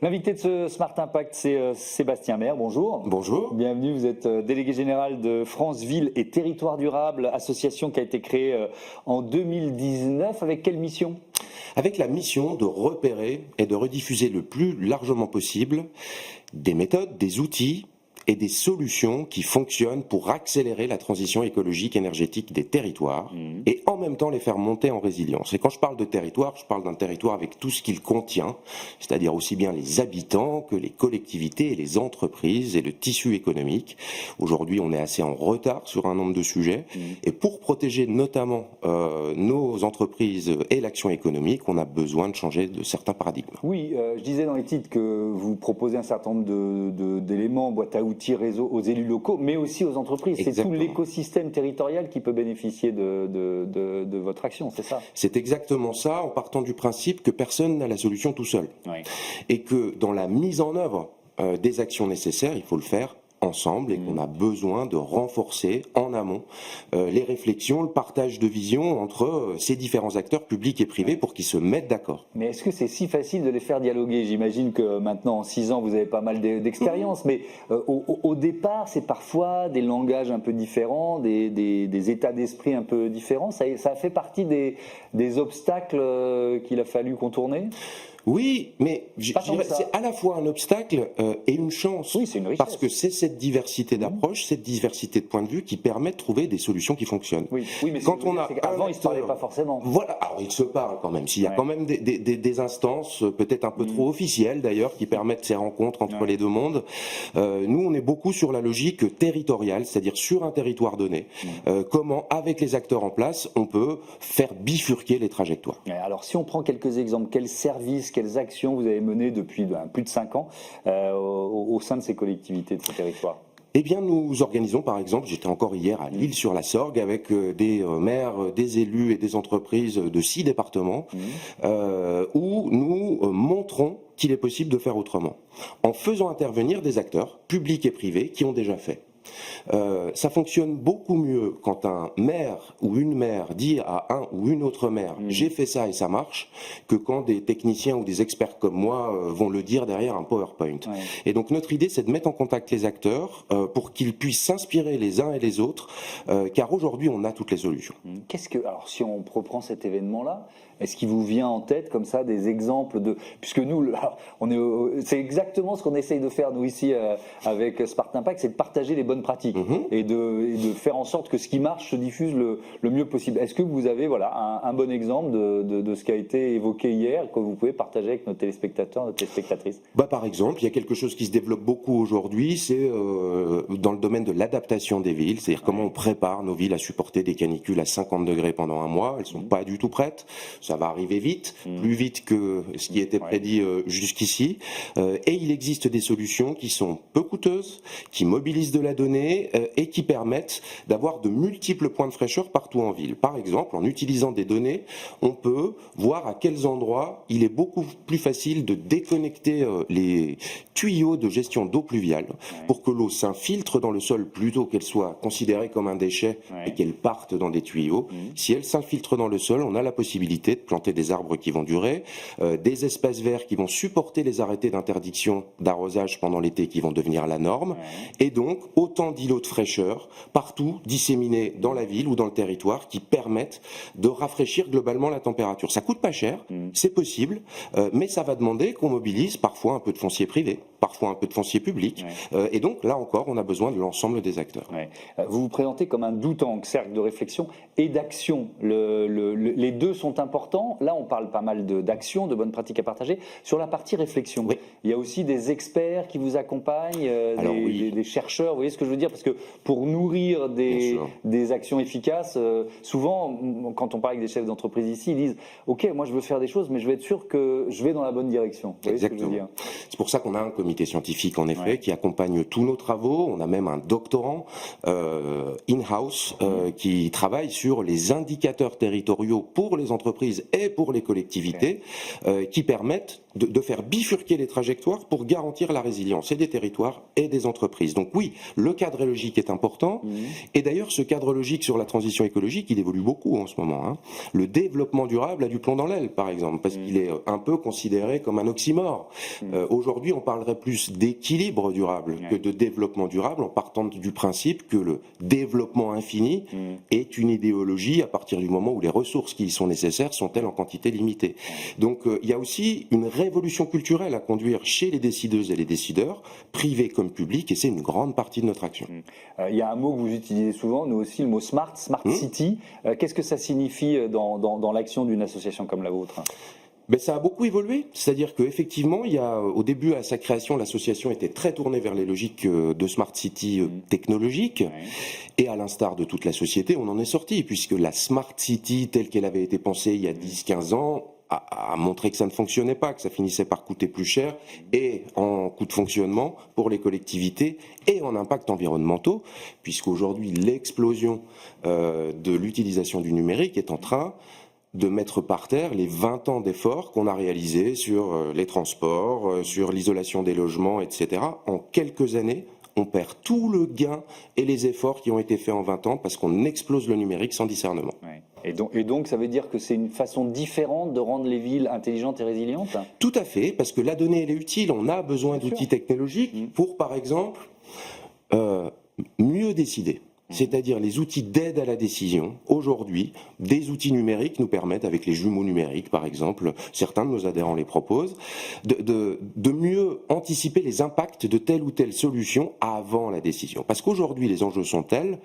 L'invité de ce Smart Impact, c'est Sébastien Maire. Bonjour. Bonjour. Bienvenue, vous êtes délégué général de France Ville et Territoire Durable, association qui a été créée en 2019. Avec quelle mission ? Avec la mission de repérer et de rediffuser le plus largement possible des méthodes, des outils et des solutions qui fonctionnent pour accélérer la transition écologique énergétique des territoires et en même temps les faire monter en résilience. Et quand je parle de territoire, je parle d'un territoire avec tout ce qu'il contient, c'est-à-dire aussi bien les habitants que les collectivités et les entreprises et le tissu économique. Aujourd'hui, on est assez en retard sur un nombre de sujets et pour protéger notamment nos entreprises et l'action économique, on a besoin de changer de certains paradigmes. Oui, je disais dans les titres que vous proposez un certain nombre d'éléments, boîte à outils, réseau aux élus locaux, mais aussi aux entreprises. C'est tout l'écosystème territorial qui peut bénéficier de votre action, c'est ça ? C'est exactement ça, en partant du principe que personne n'a la solution tout seul. Oui. Et que dans la mise en œuvre des actions nécessaires, il faut le faire ensemble et qu'on a besoin de renforcer en amont les réflexions, le partage de vision entre ces différents acteurs publics et privés pour qu'ils se mettent d'accord. Mais est-ce que c'est si facile de les faire dialoguer ? J'imagine que maintenant, en 6 ans, vous avez pas mal d'expérience, mais au départ, c'est parfois des langages un peu différents, des états d'esprit un peu différents. Ça a fait partie des obstacles qu'il a fallu contourner ? Oui, mais c'est à la fois un obstacle et une chance. Oui, c'est une richesse. Parce que c'est cette diversité d'approches, cette diversité de points de vue qui permet de trouver des solutions qui fonctionnent. Oui, mais quand on a avant, ils ne se parlaient pas forcément. Voilà, alors ils se parlent quand même. S'il y a quand même des instances, peut-être un peu trop officielles d'ailleurs, qui permettent ces rencontres entre les deux mondes. Nous, on est beaucoup sur la logique territoriale, c'est-à-dire sur un territoire donné. Comment, avec les acteurs en place, on peut faire bifurquer les trajectoires. Alors, si on prend quelques exemples, quels services, quelles actions vous avez menées depuis plus de 5 ans au sein de ces collectivités, de ces territoires ? Eh bien, nous organisons, par exemple, j'étais encore hier à l'Isle-sur-la-Sorgue avec des maires, des élus et des entreprises de 6 départements où nous montrons qu'il est possible de faire autrement, en faisant intervenir des acteurs publics et privés qui ont déjà fait. Ça fonctionne beaucoup mieux quand un maire ou une maire dit à un ou une autre maire j'ai fait ça et ça marche, que quand des techniciens ou des experts comme moi vont le dire derrière un PowerPoint. Et donc notre idée, c'est de mettre en contact les acteurs pour qu'ils puissent s'inspirer les uns et les autres, car aujourd'hui on a toutes les solutions. Alors si on reprend cet événement-là, est-ce qu'il vous vient en tête comme ça des exemples de, puisque nous, c'est exactement ce qu'on essaye de faire nous ici avec Smart Impact, c'est de partager les bonnes pratiques et de faire en sorte que ce qui marche se diffuse le mieux possible. Est-ce que vous avez un bon exemple de ce qui a été évoqué hier que vous pouvez partager avec nos téléspectateurs, nos téléspectatrices ? Par exemple, il y a quelque chose qui se développe beaucoup aujourd'hui, c'est dans le domaine de l'adaptation des villes, c'est-à-dire comment on prépare nos villes à supporter des canicules à 50 degrés pendant un mois. Elles sont pas du tout prêtes. Ça va arriver vite, plus vite que ce qui était prédit jusqu'ici. Et il existe des solutions qui sont peu coûteuses, qui mobilisent de la donnée et qui permettent d'avoir de multiples points de fraîcheur partout en ville. Par exemple, en utilisant des données, on peut voir à quels endroits il est beaucoup plus facile de déconnecter les tuyaux de gestion d'eau pluviale pour que l'eau s'infiltre dans le sol plutôt qu'elle soit considérée comme un déchet et qu'elle parte dans des tuyaux. Si elle s'infiltre dans le sol, on a la possibilité de planter des arbres qui vont durer, des espaces verts qui vont supporter les arrêtés d'interdiction d'arrosage pendant l'été qui vont devenir la norme, et donc autant d'îlots de fraîcheur partout disséminés dans la ville ou dans le territoire qui permettent de rafraîchir globalement la température. Ça coûte pas cher, c'est possible, mais ça va demander qu'on mobilise parfois un peu de foncier privé, parfois un peu de foncier public, et donc là encore on a besoin de l'ensemble des acteurs. Vous vous présentez comme un do-tank, cercle de réflexion et d'action. Les deux sont importants. Là, on parle pas mal d'action, de bonnes pratiques à partager. Sur la partie réflexion, il y a aussi des experts qui vous accompagnent, des chercheurs, vous voyez ce que je veux dire ? Parce que pour nourrir des actions efficaces, souvent, quand on parle avec des chefs d'entreprise ici, ils disent « Ok, moi je veux faire des choses, mais je veux être sûr que je vais dans la bonne direction. » Vous voyez ce que je veux dire ? C'est pour ça qu'on a un comité scientifique, en effet, qui accompagne tous nos travaux. On a même un doctorant in-house qui travaille sur les indicateurs territoriaux pour les entreprises et pour les collectivités qui permettent de faire bifurquer les trajectoires pour garantir la résilience et des territoires et des entreprises. Donc oui, le le cadre logique est important. Et d'ailleurs, ce cadre logique sur la transition écologique, il évolue beaucoup en ce moment, hein. Le développement durable a du plomb dans l'aile, par exemple, parce qu'il est un peu considéré comme un oxymore. Aujourd'hui, on parlerait plus d'équilibre durable que de développement durable, en partant du principe que le développement infini est une idéologie à partir du moment où les ressources qui y sont nécessaires sont-elles en quantité limitée. Donc, il y a aussi une révolution culturelle à conduire chez les décideuses et les décideurs, privés comme publics, et c'est une grande partie de notre action. Il y a un mot que vous utilisez souvent, nous aussi, le mot smart city. Qu'est-ce que ça signifie dans l'action d'une association comme la vôtre ? Ben, ça a beaucoup évolué, c'est-à-dire qu'effectivement, au début, à sa création, l'association était très tournée vers les logiques de smart city technologiques, et à l'instar de toute la société, on en est sorti, puisque la smart city, telle qu'elle avait été pensée il y a 10-15 ans, a montré que ça ne fonctionnait pas, que ça finissait par coûter plus cher, et en coût de fonctionnement pour les collectivités, et en impact environnementaux, puisqu'aujourd'hui, l'explosion de l'utilisation du numérique est en train de mettre par terre les 20 ans d'efforts qu'on a réalisés sur les transports, sur l'isolation des logements, etc. En quelques années, on perd tout le gain et les efforts qui ont été faits en 20 ans parce qu'on explose le numérique sans discernement. Ouais. Et donc, ça veut dire que c'est une façon différente de rendre les villes intelligentes et résilientes ? Tout à fait, parce que la donnée, elle est utile. On a besoin d'outils technologiques pour, par exemple, mieux décider. C'est-à-dire les outils d'aide à la décision. Aujourd'hui, des outils numériques nous permettent, avec les jumeaux numériques par exemple, certains de nos adhérents les proposent, de mieux anticiper les impacts de telle ou telle solution avant la décision. Parce qu'aujourd'hui, les enjeux sont tels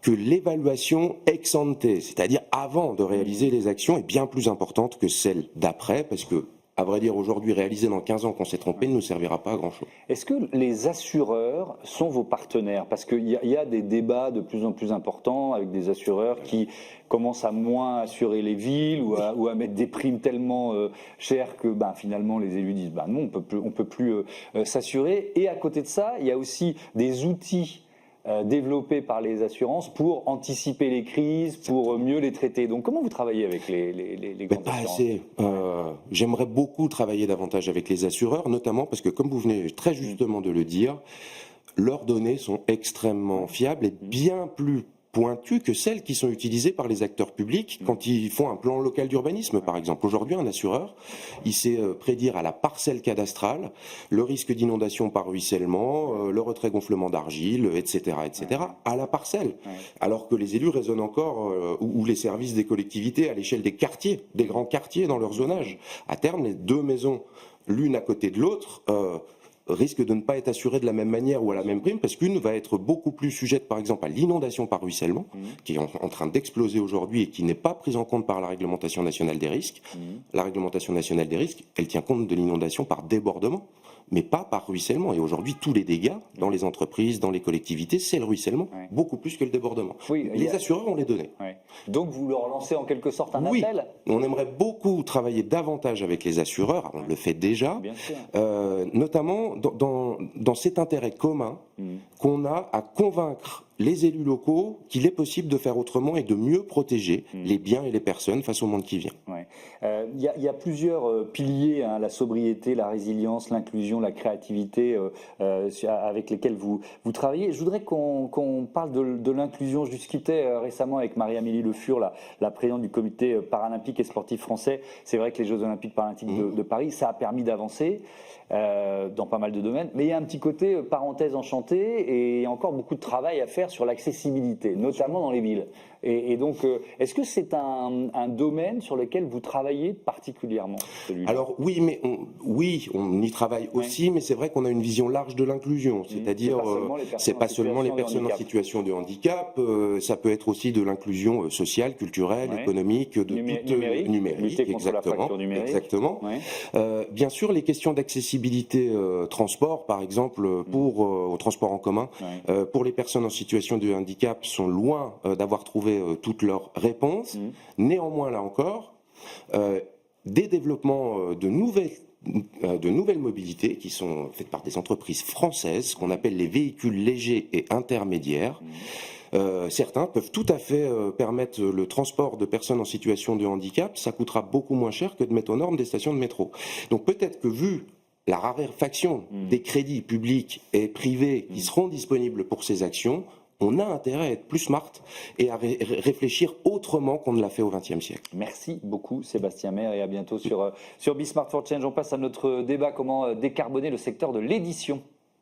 que l'évaluation ex ante, c'est-à-dire avant de réaliser les actions, est bien plus importante que celle d'après, parce que, à vrai dire, aujourd'hui, réaliser dans 15 ans qu'on s'est trompé ne nous servira pas à grand-chose. Est-ce que les assureurs sont vos partenaires ? Parce qu'il y a des débats de plus en plus importants avec des assureurs qui commencent à moins assurer les villes ou à mettre des primes tellement chères que finalement les élus disent non, on peut plus s'assurer. Et à côté de ça, il y a aussi des outils développés par les assurances pour anticiper les crises, pour mieux les traiter. Donc comment vous travaillez avec les grandes assurances ? J'aimerais beaucoup travailler davantage avec les assureurs, notamment parce que, comme vous venez très justement de le dire, leurs données sont extrêmement fiables et bien plus pointues que celles qui sont utilisées par les acteurs publics quand ils font un plan local d'urbanisme, par exemple. Aujourd'hui, un assureur, il sait prédire à la parcelle cadastrale le risque d'inondation par ruissellement, le retrait-gonflement d'argile, etc., à la parcelle. Alors que les élus raisonnent encore, ou les services des collectivités à l'échelle des quartiers, des grands quartiers dans leur zonage. À terme, les deux maisons, l'une à côté de l'autre, risque de ne pas être assurée de la même manière ou à la même prime, parce qu'une va être beaucoup plus sujette, par exemple, à l'inondation par ruissellement, qui est en train d'exploser aujourd'hui et qui n'est pas prise en compte par la réglementation nationale des risques. La réglementation nationale des risques, elle tient compte de l'inondation par débordement, mais pas par ruissellement. Et aujourd'hui, tous les dégâts dans les entreprises, dans les collectivités, c'est le ruissellement, beaucoup plus que le débordement. Les assureurs ont les données. Donc vous leur lancez en quelque sorte un appel ? On aimerait beaucoup travailler davantage avec les assureurs, on le fait déjà, notamment dans cet intérêt commun qu'on a à convaincre les élus locaux qu'il est possible de faire autrement et de mieux protéger les biens et les personnes face au monde qui vient. Il y a plusieurs piliers, la sobriété, la résilience, l'inclusion, la créativité avec lesquels vous travaillez. Je voudrais qu'on parle de l'inclusion. Je discutais récemment avec Marie-Amélie Le Fur, la présidente du comité paralympique et sportif français. C'est vrai que les Jeux olympiques paralympiques de Paris, ça a permis d'avancer dans pas mal de domaines. Mais il y a un petit côté parenthèse enchantée et il y a encore beaucoup de travail à faire sur l'accessibilité, notamment dans les villes. Et donc, est-ce que c'est un domaine sur lequel vous travaillez particulièrement, celui-là ? Alors on y travaille aussi, mais c'est vrai qu'on a une vision large de l'inclusion, c'est-à-dire c'est pas seulement les personnes en situation de handicap, ça peut être aussi de l'inclusion sociale, culturelle, économique, numérique, exactement. Bien sûr, les questions d'accessibilité transport, par exemple, au transport en commun, pour les personnes en situation de handicap, sont loin d'avoir trouvé toutes leurs réponses. Néanmoins, là encore, des développements de nouvelles mobilités qui sont faites par des entreprises françaises, qu'on appelle les véhicules légers et intermédiaires. Certains peuvent tout à fait permettre le transport de personnes en situation de handicap. Ça coûtera beaucoup moins cher que de mettre aux normes des stations de métro. Donc peut-être que vu la raréfaction des crédits publics et privés qui seront disponibles pour ces actions, on a intérêt à être plus smart et à réfléchir autrement qu'on ne l'a fait au XXe siècle. Merci beaucoup Sébastien Maire et à bientôt sur Be Smart for Change. On passe à notre débat, comment décarboner le secteur de l'édition.